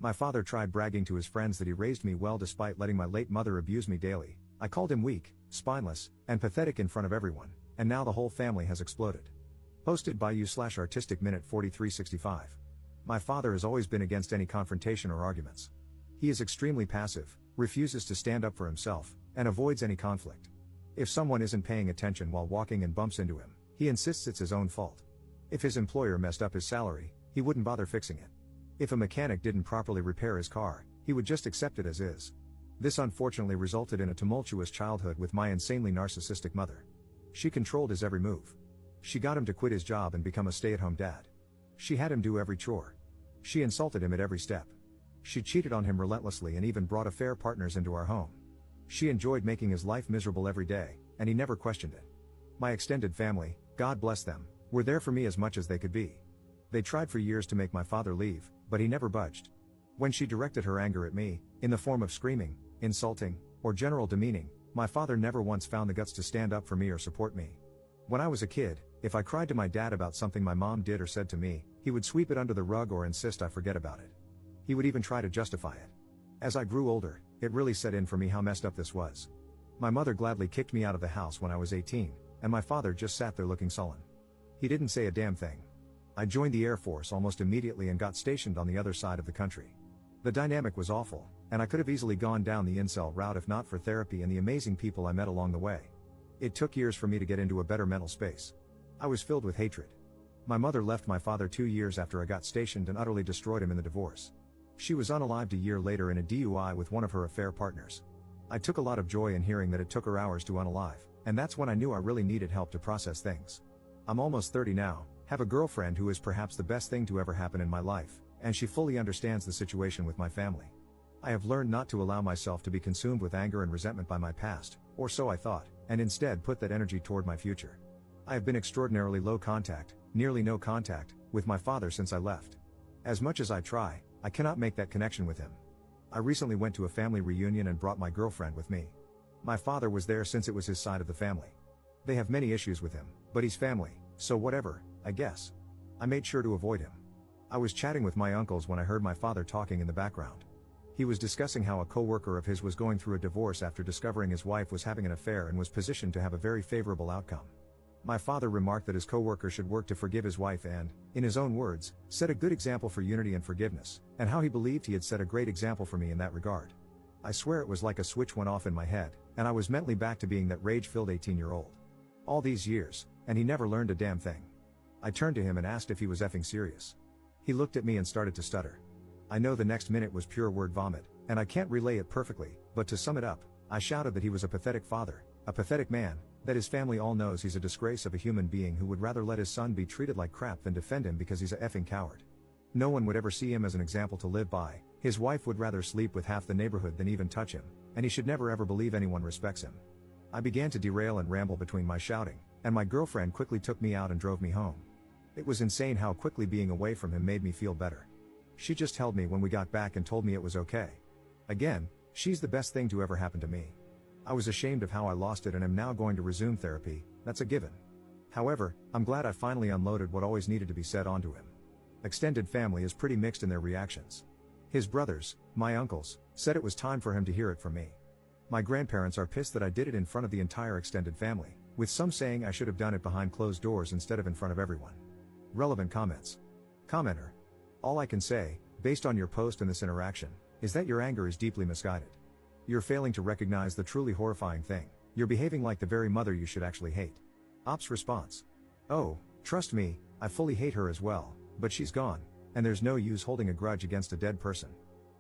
My father tried bragging to his friends that he raised me well despite letting my late mother abuse me daily. I called him weak, spineless, and pathetic in front of everyone, and now the whole family has exploded. Posted by you/Artistic Minute 4365. My father has always been against any confrontation or arguments. He is extremely passive, refuses to stand up for himself, and avoids any conflict. If someone isn't paying attention while walking and bumps into him, he insists it's his own fault. If his employer messed up his salary, he wouldn't bother fixing it. If a mechanic didn't properly repair his car, he would just accept it as is. This unfortunately resulted in a tumultuous childhood with my insanely narcissistic mother. She controlled his every move. She got him to quit his job and become a stay-at-home dad. She had him do every chore. She insulted him at every step. She cheated on him relentlessly and even brought affair partners into our home. She enjoyed making his life miserable every day, and he never questioned it. My extended family, God bless them, were there for me as much as they could be. They tried for years to make my father leave, but he never budged. When she directed her anger at me, in the form of screaming, insulting, or general demeaning, my father never once found the guts to stand up for me or support me. When I was a kid, if I cried to my dad about something my mom did or said to me, he would sweep it under the rug or insist I forget about it. He would even try to justify it. As I grew older, it really set in for me how messed up this was. My mother gladly kicked me out of the house when I was 18, and my father just sat there looking sullen. He didn't say a damn thing. I joined the Air Force almost immediately and got stationed on the other side of the country. The dynamic was awful, and I could have easily gone down the incel route if not for therapy and the amazing people I met along the way. It took years for me to get into a better mental space. I was filled with hatred. My mother left my father 2 years after I got stationed and utterly destroyed him in the divorce. She was unalived a year later in a DUI with one of her affair partners. I took a lot of joy in hearing that it took her hours to unalive, and that's when I knew I really needed help to process things. I'm almost 30 now, have a girlfriend who is perhaps the best thing to ever happen in my life, and she fully understands the situation with my family. I have learned not to allow myself to be consumed with anger and resentment by my past, or so I thought, and instead put that energy toward my future. I have been extraordinarily low contact, nearly no contact, with my father since I left. As much as I try, I cannot make that connection with him. I recently went to a family reunion and brought my girlfriend with me. My father was there since it was his side of the family. They have many issues with him, but he's family, so whatever, I guess. I made sure to avoid him. I was chatting with my uncles when I heard my father talking in the background. He was discussing how a co-worker of his was going through a divorce after discovering his wife was having an affair and was positioned to have a very favorable outcome. My father remarked that his co-worker should work to forgive his wife and, in his own words, set a good example for unity and forgiveness, and how he believed he had set a great example for me in that regard. I swear it was like a switch went off in my head, and I was mentally back to being that rage-filled 18-year-old. All these years, and he never learned a damn thing. I turned to him and asked if he was effing serious. He looked at me and started to stutter. I know the next minute was pure word vomit, and I can't relay it perfectly, but to sum it up, I shouted that he was a pathetic father, a pathetic man, that his family all knows he's a disgrace of a human being who would rather let his son be treated like crap than defend him because he's a effing coward. No one would ever see him as an example to live by, his wife would rather sleep with half the neighborhood than even touch him, and he should never ever believe anyone respects him. I began to derail and ramble between my shouting, and my girlfriend quickly took me out and drove me home. It was insane how quickly being away from him made me feel better. She just held me when we got back and told me it was okay. Again, she's the best thing to ever happen to me. I was ashamed of how I lost it and am now going to resume therapy, that's a given. However, I'm glad I finally unloaded what always needed to be said onto him. Extended family is pretty mixed in their reactions. His brothers, my uncles, said it was time for him to hear it from me. My grandparents are pissed that I did it in front of the entire extended family, with some saying I should have done it behind closed doors instead of in front of everyone. Relevant comments. Commenter. All I can say, based on your post and this interaction, is that your anger is deeply misguided. You're failing to recognize the truly horrifying thing. You're behaving like the very mother you should actually hate. Ops response. Oh, trust me, I fully hate her as well, but she's gone, and there's no use holding a grudge against a dead person.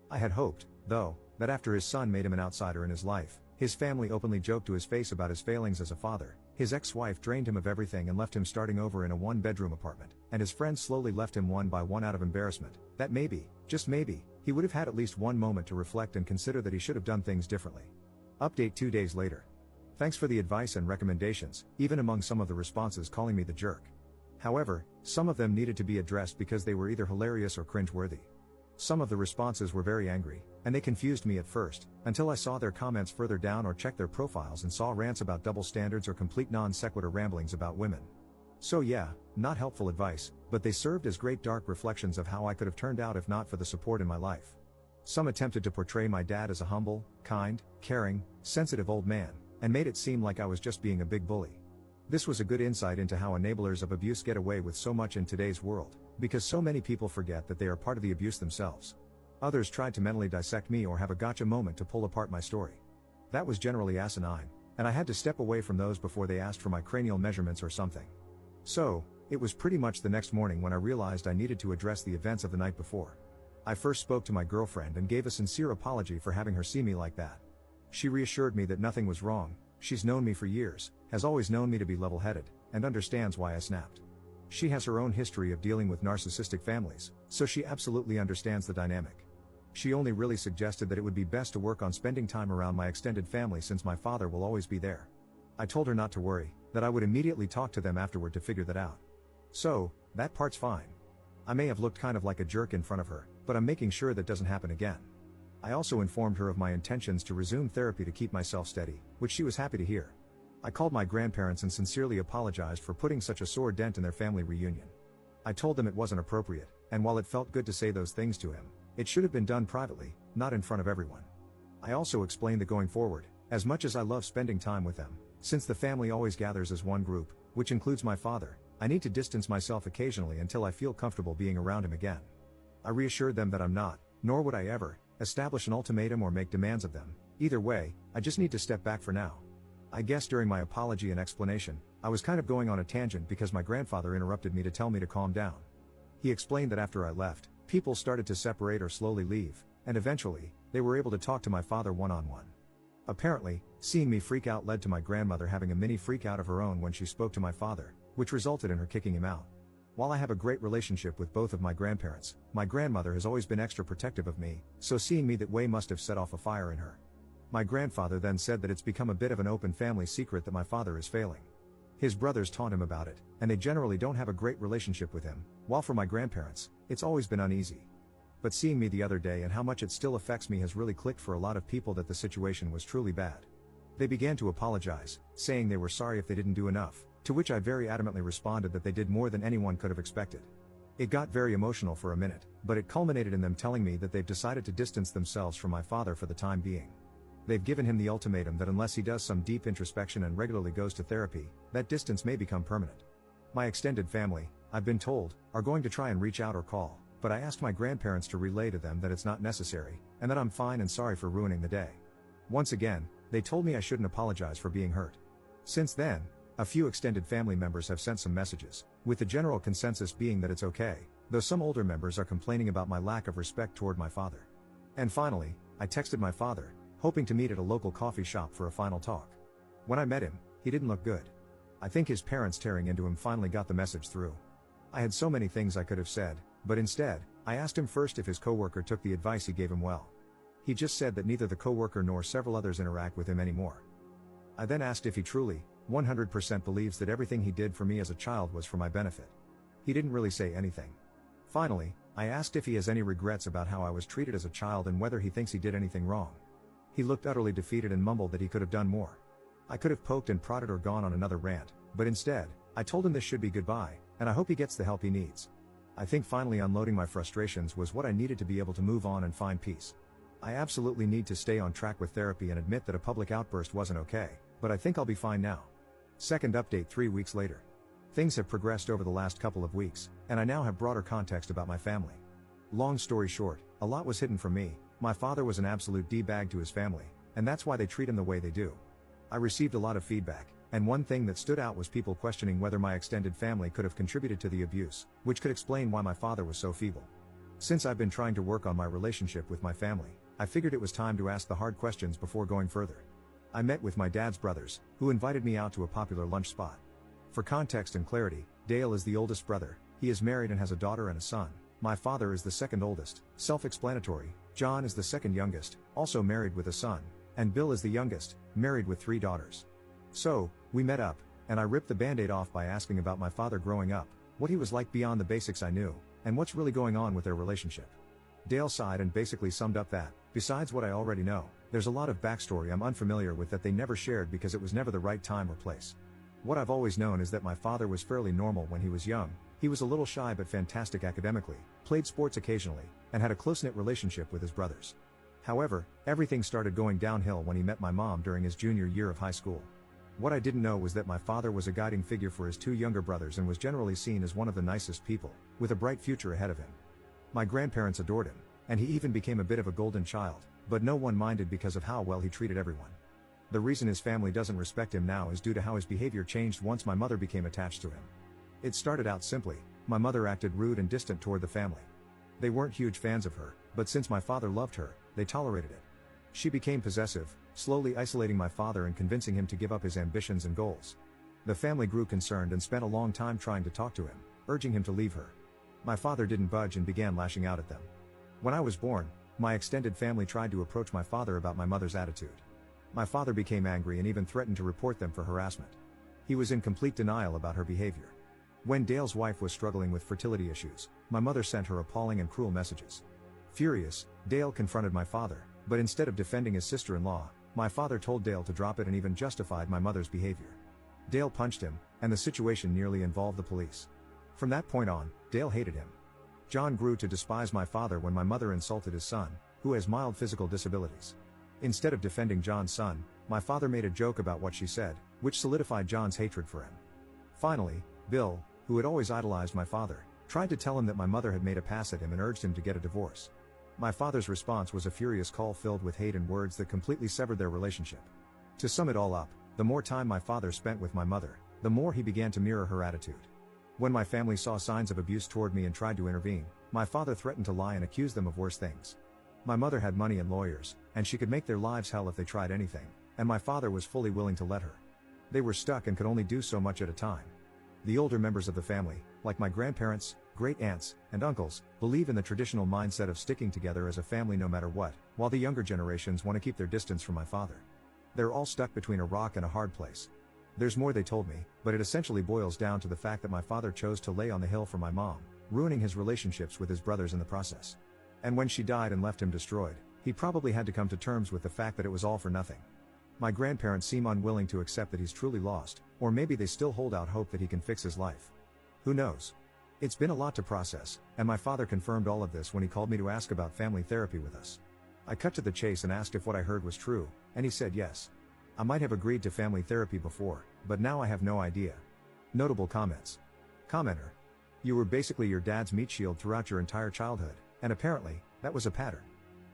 I had hoped, though, that after his son made him an outsider in his life, his family openly joked to his face about his failings as a father, his ex-wife drained him of everything and left him starting over in a one-bedroom apartment, and his friends slowly left him one by one out of embarrassment, that maybe, just maybe, he would have had at least one moment to reflect and consider that he should have done things differently. Update 2 days later. Thanks for the advice and recommendations, even among some of the responses calling me the jerk. However, some of them needed to be addressed because they were either hilarious or cringeworthy. Some of the responses were very angry, and they confused me at first, until I saw their comments further down or checked their profiles and saw rants about double standards or complete non-sequitur ramblings about women. So yeah, not helpful advice, but they served as great dark reflections of how I could have turned out if not for the support in my life. Some attempted to portray my dad as a humble, kind, caring, sensitive old man, and made it seem like I was just being a big bully. This was a good insight into how enablers of abuse get away with so much in today's world, because so many people forget that they are part of the abuse themselves. Others tried to mentally dissect me or have a gotcha moment to pull apart my story. That was generally asinine, and I had to step away from those before they asked for my cranial measurements or something. So, it was pretty much the next morning when I realized I needed to address the events of the night before. I first spoke to my girlfriend and gave a sincere apology for having her see me like that. She reassured me that nothing was wrong. She's known me for years, has always known me to be level-headed, and understands why I snapped. She has her own history of dealing with narcissistic families, so she absolutely understands the dynamic. She only really suggested that it would be best to work on spending time around my extended family since my father will always be there. I told her not to worry, that I would immediately talk to them afterward to figure that out. So, that part's fine. I may have looked kind of like a jerk in front of her, but I'm making sure that doesn't happen again. I also informed her of my intentions to resume therapy to keep myself steady, which she was happy to hear. I called my grandparents and sincerely apologized for putting such a sore dent in their family reunion. I told them it wasn't appropriate, and while it felt good to say those things to him, it should have been done privately, not in front of everyone. I also explained that going forward, as much as I love spending time with them, since the family always gathers as one group, which includes my father, I need to distance myself occasionally until I feel comfortable being around him again. I reassured them that I'm not, nor would I ever, establish an ultimatum or make demands of them. Either way, I just need to step back for now. I guess during my apology and explanation, I was kind of going on a tangent because my grandfather interrupted me to tell me to calm down. He explained that after I left, people started to separate or slowly leave, and eventually, they were able to talk to my father one-on-one. Apparently, seeing me freak out led to my grandmother having a mini freak out of her own when she spoke to my father, which resulted in her kicking him out. While I have a great relationship with both of my grandparents, my grandmother has always been extra protective of me, so seeing me that way must have set off a fire in her. My grandfather then said that it's become a bit of an open family secret that my father is failing. His brothers taunt him about it, and they generally don't have a great relationship with him, while for my grandparents, it's always been uneasy. But seeing me the other day and how much it still affects me has really clicked for a lot of people that the situation was truly bad. They began to apologize, saying they were sorry if they didn't do enough, to which I very adamantly responded that they did more than anyone could have expected. It got very emotional for a minute, but it culminated in them telling me that they've decided to distance themselves from my father for the time being. They've given him the ultimatum that unless he does some deep introspection and regularly goes to therapy, that distance may become permanent. My extended family, I've been told, are going to try and reach out or call, but I asked my grandparents to relay to them that it's not necessary, and that I'm fine and sorry for ruining the day. Once again, they told me I shouldn't apologize for being hurt. Since then, a few extended family members have sent some messages, with the general consensus being that it's okay, though some older members are complaining about my lack of respect toward my father. And finally, I texted my father, hoping to meet at a local coffee shop for a final talk. When I met him, he didn't look good. I think his parents tearing into him finally got the message through. I had so many things I could have said, but instead, I asked him first if his coworker took the advice he gave him well. He just said that neither the coworker nor several others interact with him anymore. I then asked if he truly, 100% believes that everything he did for me as a child was for my benefit. He didn't really say anything. Finally, I asked if he has any regrets about how I was treated as a child and whether he thinks he did anything wrong. He looked utterly defeated and mumbled that he could have done more. I could have poked and prodded or gone on another rant, but instead, I told him this should be goodbye, and I hope he gets the help he needs. I think finally unloading my frustrations was what I needed to be able to move on and find peace. I absolutely need to stay on track with therapy and admit that a public outburst wasn't okay, but I think I'll be fine now. Second update 3 weeks later. Things have progressed over the last couple of weeks, and I now have broader context about my family. Long story short, a lot was hidden from me. My father was an absolute D-bag to his family, and that's why they treat him the way they do. I received a lot of feedback, and one thing that stood out was people questioning whether my extended family could have contributed to the abuse, which could explain why my father was so feeble. Since I've been trying to work on my relationship with my family, I figured it was time to ask the hard questions before going further. I met with my dad's brothers, who invited me out to a popular lunch spot. For context and clarity, Dale is the oldest brother, he is married and has a daughter and a son. My father is the second oldest, self-explanatory. John is the second youngest, also married with a son, and Bill is the youngest, married with 3 daughters. So, we met up, and I ripped the band-aid off by asking about my father growing up, what he was like beyond the basics I knew, and what's really going on with their relationship. Dale sighed and basically summed up that, besides what I already know, there's a lot of backstory I'm unfamiliar with that they never shared because it was never the right time or place. What I've always known is that my father was fairly normal when he was young. He was a little shy but fantastic academically, played sports occasionally, and had a close-knit relationship with his brothers. However, everything started going downhill when he met my mom during his junior year of high school. What I didn't know was that my father was a guiding figure for his two younger brothers and was generally seen as one of the nicest people, with a bright future ahead of him. My grandparents adored him, and he even became a bit of a golden child, but no one minded because of how well he treated everyone. The reason his family doesn't respect him now is due to how his behavior changed once my mother became attached to him. It started out simply: my mother acted rude and distant toward the family. They weren't huge fans of her, but since my father loved her, they tolerated it. She became possessive, slowly isolating my father and convincing him to give up his ambitions and goals. The family grew concerned and spent a long time trying to talk to him, urging him to leave her. My father didn't budge and began lashing out at them. When I was born, my extended family tried to approach my father about my mother's attitude. My father became angry and even threatened to report them for harassment. He was in complete denial about her behavior. When Dale's wife was struggling with fertility issues, my mother sent her appalling and cruel messages. Furious, Dale confronted my father, but instead of defending his sister-in-law, my father told Dale to drop it and even justified my mother's behavior. Dale punched him, and the situation nearly involved the police. From that point on, Dale hated him. John grew to despise my father when my mother insulted his son, who has mild physical disabilities. Instead of defending John's son, my father made a joke about what she said, which solidified John's hatred for him. Finally, Bill, who had always idolized my father, tried to tell him that my mother had made a pass at him and urged him to get a divorce. My father's response was a furious call filled with hate and words that completely severed their relationship. To sum it all up, the more time my father spent with my mother, the more he began to mirror her attitude. When my family saw signs of abuse toward me and tried to intervene, my father threatened to lie and accuse them of worse things. My mother had money and lawyers, and she could make their lives hell if they tried anything, and my father was fully willing to let her. They were stuck and could only do so much at a time. The older members of the family, like my grandparents, great-aunts, and uncles, believe in the traditional mindset of sticking together as a family no matter what, while the younger generations want to keep their distance from my father. They're all stuck between a rock and a hard place. There's more they told me, but it essentially boils down to the fact that my father chose to lay on the hill for my mom, ruining his relationships with his brothers in the process. And when she died and left him destroyed, he probably had to come to terms with the fact that it was all for nothing. My grandparents seem unwilling to accept that he's truly lost, or maybe they still hold out hope that he can fix his life. Who knows? It's been a lot to process, and my father confirmed all of this when he called me to ask about family therapy with us. I cut to the chase and asked if what I heard was true, and he said yes. I might have agreed to family therapy before, but now I have no idea. Notable comments. Commenter. You were basically your dad's meat shield throughout your entire childhood, and apparently, that was a pattern.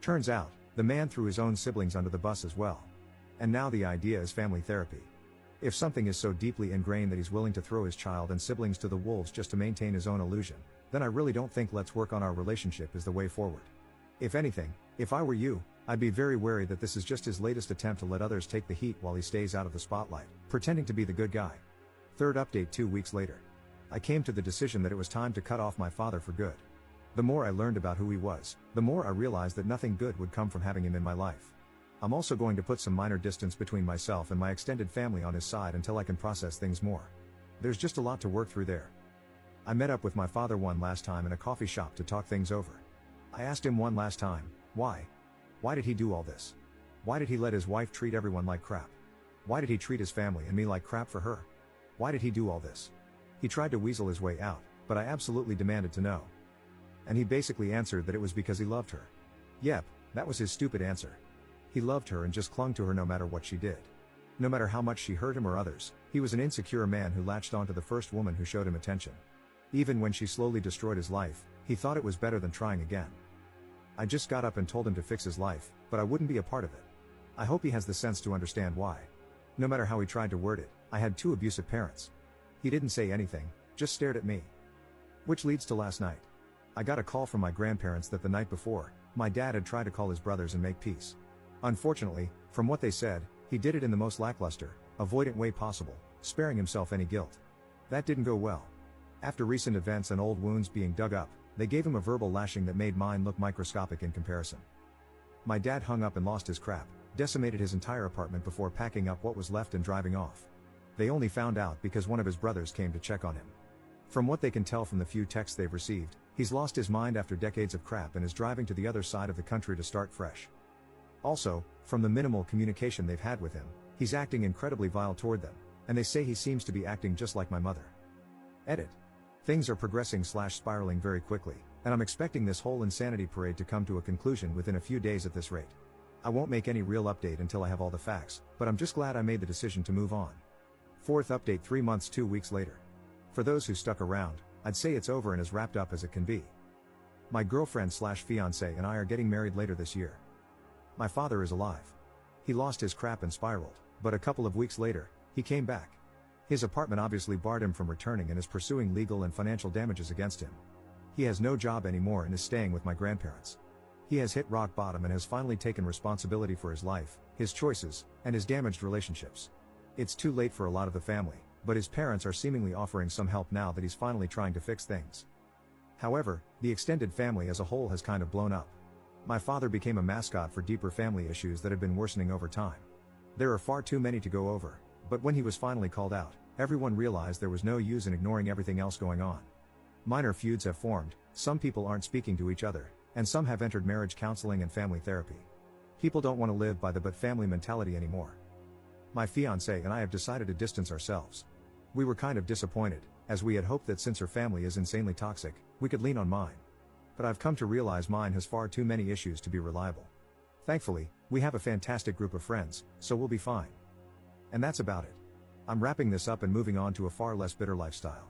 Turns out, the man threw his own siblings under the bus as well. And now the idea is family therapy. If something is so deeply ingrained that he's willing to throw his child and siblings to the wolves just to maintain his own illusion, then I really don't think let's work on our relationship is the way forward. If anything, if I were you, I'd be very wary that this is just his latest attempt to let others take the heat while he stays out of the spotlight, pretending to be the good guy. Third update 2 weeks later. I came to the decision that it was time to cut off my father for good. The more I learned about who he was, the more I realized that nothing good would come from having him in my life. I'm also going to put some minor distance between myself and my extended family on his side until I can process things more. There's just a lot to work through there. I met up with my father one last time in a coffee shop to talk things over. I asked him one last time, why? Why did he do all this? Why did he let his wife treat everyone like crap? Why did he treat his family and me like crap for her? Why did he do all this? He tried to weasel his way out, but I absolutely demanded to know. And he basically answered that it was because he loved her. Yep, that was his stupid answer. He loved her and just clung to her no matter what she did. No matter how much she hurt him or others, he was an insecure man who latched onto the first woman who showed him attention. Even when she slowly destroyed his life, he thought it was better than trying again. I just got up and told him to fix his life, but I wouldn't be a part of it. I hope he has the sense to understand why. No matter how he tried to word it, I had 2 abusive parents. He didn't say anything, just stared at me. Which leads to last night. I got a call from my grandparents that the night before, my dad had tried to call his brothers and make peace. Unfortunately, from what they said, he did it in the most lackluster, avoidant way possible, sparing himself any guilt. That didn't go well. After recent events and old wounds being dug up, they gave him a verbal lashing that made mine look microscopic in comparison. My dad hung up and lost his crap, decimated his entire apartment before packing up what was left and driving off. They only found out because one of his brothers came to check on him. From what they can tell from the few texts they've received, he's lost his mind after decades of crap and is driving to the other side of the country to start fresh. Also, from the minimal communication they've had with him, he's acting incredibly vile toward them, and they say he seems to be acting just like my mother. Edit. Things are progressing/spiraling very quickly, and I'm expecting this whole insanity parade to come to a conclusion within a few days at this rate. I won't make any real update until I have all the facts, but I'm just glad I made the decision to move on. Fourth update 3 months 2 weeks later. For those who stuck around, I'd say it's over and as wrapped up as it can be. My girlfriend/fiancé and I are getting married later this year. My father is alive. He lost his crap and spiraled, but a couple of weeks later, he came back. His apartment obviously barred him from returning and is pursuing legal and financial damages against him. He has no job anymore and is staying with my grandparents. He has hit rock bottom and has finally taken responsibility for his life, his choices, and his damaged relationships. It's too late for a lot of the family, but his parents are seemingly offering some help now that he's finally trying to fix things. However, the extended family as a whole has kind of blown up. My father became a mascot for deeper family issues that had been worsening over time. There are far too many to go over, but when he was finally called out, everyone realized there was no use in ignoring everything else going on. Minor feuds have formed, some people aren't speaking to each other, and some have entered marriage counseling and family therapy. People don't want to live by the but family mentality anymore. My fiancé and I have decided to distance ourselves. We were kind of disappointed, as we had hoped that since her family is insanely toxic, we could lean on mine. But I've come to realize mine has far too many issues to be reliable. Thankfully, we have a fantastic group of friends, so we'll be fine. And that's about it. I'm wrapping this up and moving on to a far less bitter lifestyle.